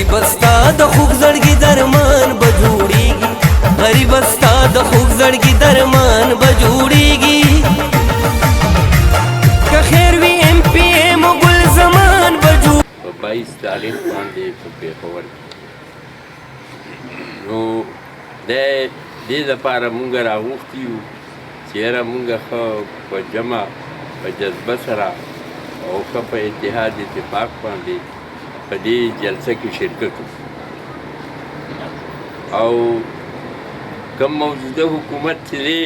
غریب استا د خوږ زړګي درمان به جوړیږي غریب استا د خوږ زړګي درمان به جوړیږي که خیر وي ایم پی ایم ګل زمان به جوړ په 22 تاریخ باندې په پېښور نو د دې لپاره مونږ راغوښتي یو چې یاره مونږ ښه په جمع په جذبه سره او ښه په اتحاد اتفاق باندې په دې جلسه کې شرکت وکړو او کوم موجوده حکومت چې دی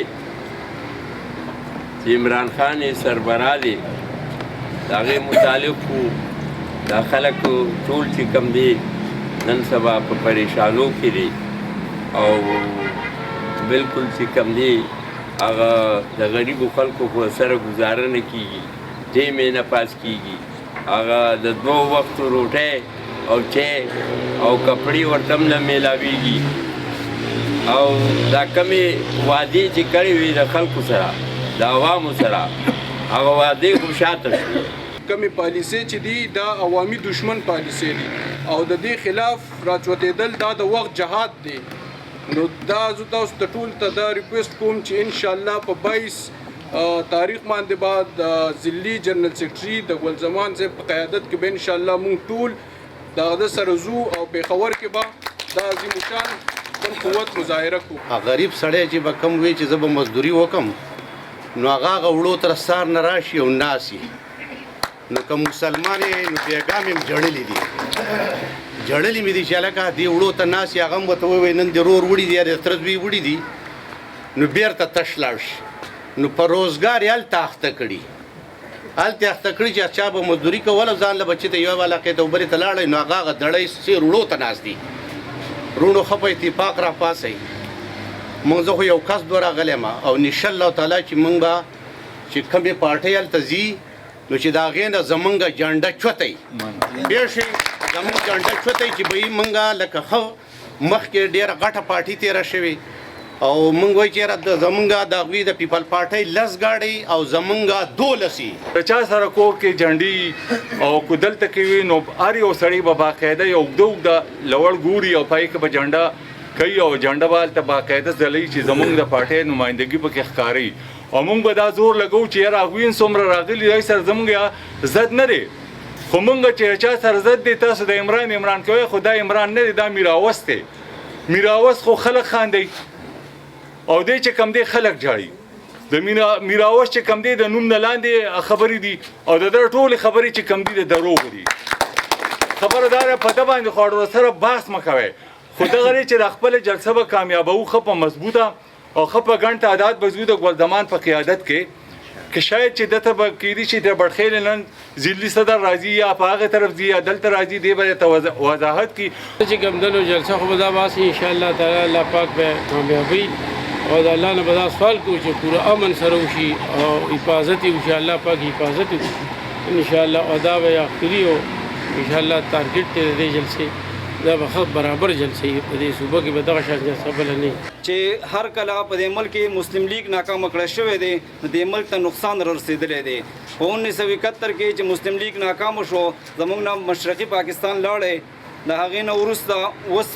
چې عمران خان یې سربراه دی د هغې متعلق خو دا خلک ټول چې کوم دی نن سبا په پریشانو کې دي او بلکل چې کوم دی هغه د غریبو خلکو په سره ګزاره نه کېږي ټیم یې نه پاس کېږي هغه د 2 وختو روټۍ او چای او کپړې ورته هم نه میلاویږي او دا کمې وعدې چې کړې وي د خلکو سره د عوامو سره هغه وعدې خو شاته شوې کمی پالیسي چې دي دا عوامي دشمن پالیسي دي او د دې خلاف راچوتېدل دا د وخت جهاد دی نو دا زه تاسو ته ټول ته دا ریکویسټ کوم چې ان شاء الله په 22 تاریخ باندې بعد ضلعي جنرال سیکرټري د ګلزمان صاحب په قیادت کې به ان شاء الله مونږ ټول د سره ځو او پېښور کې به دا عظیم شان خپل قوت مظاهره کوو غریب سړی چې به کم وي چې زه به مزدوري وکم نو هغه وړو تر سار نه راشي او ناسي نو که مسلمان یې نو بیګا مې جړلې دي جړلې مې دي چې هلکه دې وړو ته ناسي هغه هم ورته ووایي نن دې رور وړي دي یا دې تره زوی وړي دي نو بېرته تش لاړ شي نو په روزګار یې هلته اخته کړي هلته اخته کړي چې چا به مزدوري کوله ځان له بچې ته یوه علاقې ته وبلې ته لاړی نو هغه دړی سیر وړو ته ناست دي وروڼو ښه په اتفاق راپاڅئ مونږ زه خو یو کس دوه راغلی یم او انشاءالله تعالی چې مونږ به چې کومې پارټۍ هلته ځي نو چې د هغې نه زمونږ جنډه چوتی بیا شي زمونږ جنډه چوتی چې به یې مونږ لکه ښه مخکې ډېره غټه پارټي تېره شوې او مونږ وایي چې یاره زمونږ د هغوی د پیپل پارټۍ 10 ګاډۍ او زمونږ 12 د چا سره کور کې جنډې او کو دلته کې وي نو هر یو سړی به باقاعده یو اوږده لوړ ګوري او پای کې به جنډه کوي او جنډه به هلته باقاعده ځلوي چې زمونږ د پارټۍ نمایندګي پکې ښکاري او مونږ به دا زور لګو چې یاره هغوی څومره راغلي دی سره زمونږ زد نه دی خو مونږ چې چا سره زد دی تاسو د عمران کوئ خو دا عمران نه دی دا میراوس دی میراوس خو خلک خاندي او دی چې کم دی خلک جاړي د میراوس چې کم دی د نوم نه لاندې خبرې دي او د ده ټولې خبرې چې کم دي د دروغ دي خبره دا ده په ده باندې خو سره بحث مه کوئ خو دغه دی چې د خپله جلسه به کامیابوو ښه په مضبوطه او ښه په ګڼ تعداد به ځو د ګلزمان په قیادت کې که شاید چې دته به کېدي چې د بډخیل نن ضلعي صدر راځي یا په هغه طرف ځي یا دلته راځي دی به ورته وضاحت کړي چې ګمدلو جلسه خو به دا باسي انشاءالله تعالی الله پاک به کامیابوي او د الله نه به دا سوال کوو چې پوره امن سره وشي او حفاظت یې وشي الله پاک حفاظت وکړي انشاءالله او دا به اخري او انشاءالله تارګټ دی د دې جلسې دا به ښه برابر جلسې په دې صوبه کې به دغه شان جلسه بله نه چې هر کله په دې ملک کې مسلم لیگ ناکامه کړی شوی دی نو دې ملک ته نقصان رسېدلی دی په 1971 کې چې مسلم لیگ ناکامه شو زموږ نه مشرقي پاکستان لاړی د هغې نه وروسته اوس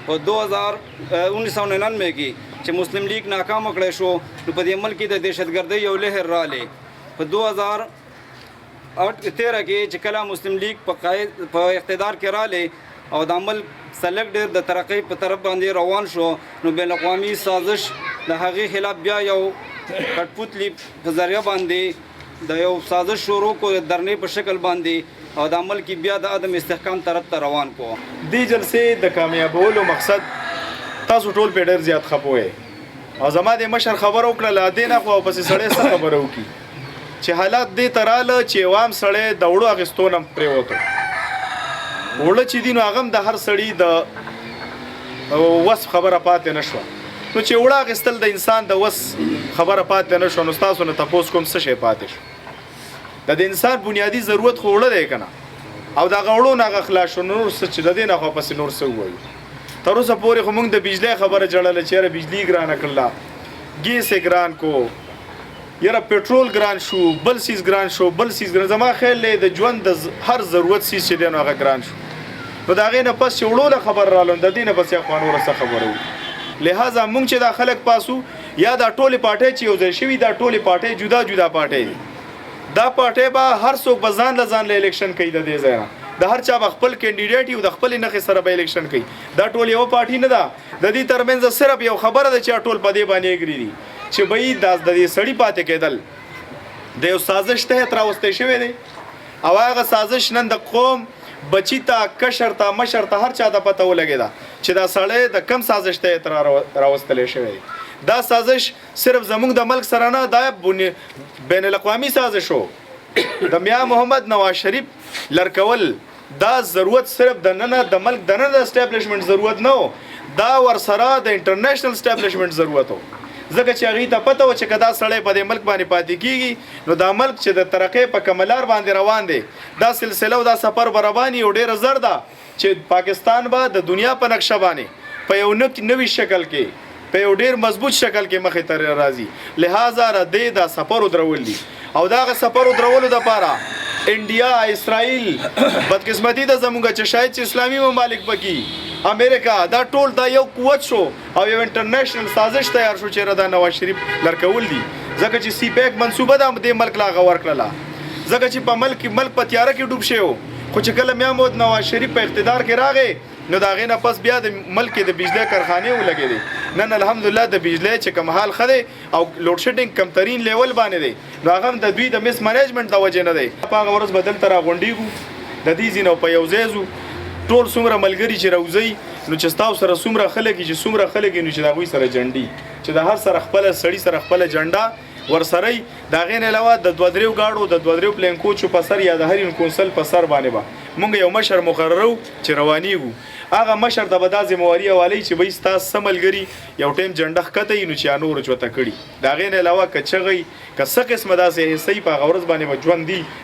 په 1999 کې چې مسلم لیگ ناکامه کړی شو نو په دې ملک کې د دهشتګردۍ یو لهر رالی په 2013 کې چې کله مسلم لیگ په اقتدار کې رالی او د عمل سلک ډېر د ترقۍ په طرف باندې روان شو نو بین الاقوامي سازش د هغې خلاف بیا یو کټپوتلي په ذریعه باندې د یو سازش شروع کو درنې په شکل باندې او د عمل کې بیا د عدم استحکام طرف ته روان کو دې جلسې د کامیابولو مقصد تاسو ټول په ډېر زیات خپه وئ او زما د مشر خبره وکړه له دې نه خو پسې سړی څه خبره وکړي چې حالات دې ته راله چې عوام سړی د وړو اخیستو نه پرېوته وړه چې دي نو هغه هم د هر سړي د وس خبره پاتې نه شوه نو چې وړه اخیستل د انسان د وس خبره پاتې نه شوه نو ستاسو نه تپوس کوم څه شی پاتې شو د انسان بنیادي ضرورت خو وړه دی که نه او د هغه وړو نه هغه خلاص شو نور څه چې د دې نه خو پسې نور څه ووایو تر اوسه پورې خو موږ د بجلۍ خبره جړله چې یاره بجلي ګرانه کړله ګیس یې ګران کو یاره پټرول ګران شو بل سیز ګران شو بل سیز ګران زما خیال دی د ژوند د هر ضرورت سیز چې دی نو هغه ګران شو نو د هغې نه پس چې وړو له خبر رالو د دې نه پس یا خوا نوره څه خبره وو لهذا مونږ چې دا خلک پاسو یا دا ټولې پارټۍ چې یو ځای شوي دا ټولې پارټۍ جدا جدا پارټۍ دي دا پارټۍ به هر څوک به ځان له ځان له الیکشن کوي د دې ځای نه د هر چا به خپل کینډیډیټ یو د خپل نخې سره به الیکشن کوي دا ټول یو پارټي نه ده د دې ترمنځ صرف یو خبره ده چې ټول په دې باندې اګری دي چې به د دې سړی پاتې کېدل د یو سازش ته راوستي شوی دی او هغه سازش نن د قوم بچی ته کشر ته مشر ته هر چا د پته ولګیدا چې دا سړی د کم سازش ته راوستل شوی دا سازش صرف زموږ د ملک سره نه دا بین الاقوامی سازش وو د میا محمد نواز شریف لړکول دا ضرورت صرف د نن د ملک د نن د اسټابلیشمنت ضرورت نه دا ور سره د انټرنیشنل اسټابلیشمنت ضرورت وو ځکه چې هغه ته پته و چې کدا سړی په دې ملک باندې پاتې کیږي نو دا ملک چې د ترقې په کملار باندې روان دی دا سلسله او دا سفر برابرانی او ډیر زر ده چې پاکستان به د دنیا په نقشه باندې په یو نوې شکل کې په یو ډیر مضبوط شکل کې مخې ته راځي لہذا را دې دا سفر درول دي او دا سفر درولو د پاره انډیا اسرائیل بدقسمتی د زموږ چې شاید چې اسلامي ممالک پکې امریکا دا ټول دا یو قوت شو او یو انټرنیشنل سازش تیار شو چې ردا نواز شریف لړکول دي ځکه چې سی پیک منصوبه د دې ملک لا غور کړله ځکه چې په ملک په تیاره کې ډوب شو خو چې کله محمود نواز شریف په اقتدار کې راغی نو دا غینه پس بیا د ملک د بجلی کارخانه ولګېدې نن الحمدلله د بجلی چې کوم حال خده او لوډ شیډینګ کم ترین لیول باندې دی نو هغه د دوی د مس مینجمنت د وجه نه دی په هغه ورځ بدل تر غونډیږو د دې زینو په یو ځای ټول څومره ملګری چې راوځي نو چې تاسو سره څومره خلک چې څومره خلک نو چې دا غوي سره جنډي چې د هر سره خپل سړی سره خپل جنډا ورسره دا غین علاوه د دوه دریو گاډو د دوه دریو پلین کوچ په سر یا د هرین کونسل په سر باندې با مونږ یو مشر مقررو چې روانيږو هغه مشر د بدا ذمہواری والی چې به تاسو سملګری یو ټیم جنډه خته نو چې انور چوته کړي دا غین علاوه کچغي کسه قسمه داسې حصې په غورز باندې ژوند دي